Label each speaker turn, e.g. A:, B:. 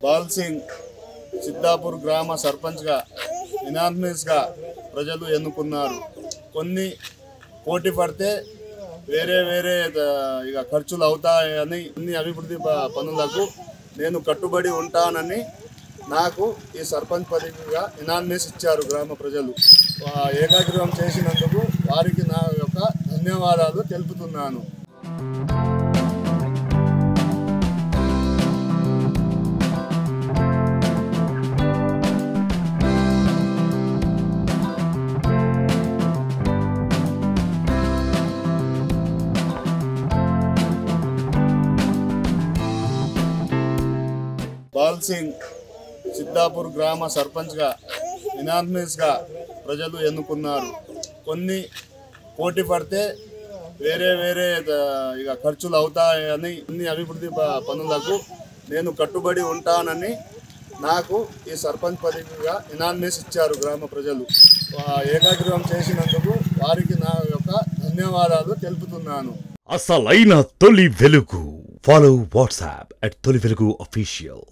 A: Ball Singh Siddhapur గ్రామ సర్పంచ్గా ఇనానిమస్గా ప్రజలు ఎన్నుకున్నారు. కొన్ని పోటీ పడితే వేరే ఇక ఖర్చులు అవుతాయని అన్ని అభివృద్ధి పనులకు నేను కట్టుబడి ఉంటానని నాకు ఈ సర్పంచ్ పదవిగా ఇనానిమస్ ఇచ్చారు గ్రామ ప్రజలు. ఏకాగ్రహం చేసినందుకు వారికి నా యొక్క ధన్యవాదాలు తెలుపుతున్నాను. బాల్ సింగ్ సిద్ధాపూర్ గ్రామ సర్పంచ్గా ఇనానిమస్గా ప్రజలు ఎన్నుకున్నారు. కొన్ని పోటీ పడితే వేరే ఇక ఖర్చులు అవుతాయని అన్ని అభివృద్ధి పనులకు నేను కట్టుబడి ఉంటానని నాకు ఈ సర్పంచ్ పదవిగా ఇనానిమస్ ఇచ్చారు గ్రామ ప్రజలు. ఏకాగ్రహం చేసినందుకు వారికి నా యొక్క ధన్యవాదాలు తెలుపుతున్నాను.
B: అసలైన తొలి వెలుగు. ఫాలో వాట్సాప్ @తొలి వెలుగు official.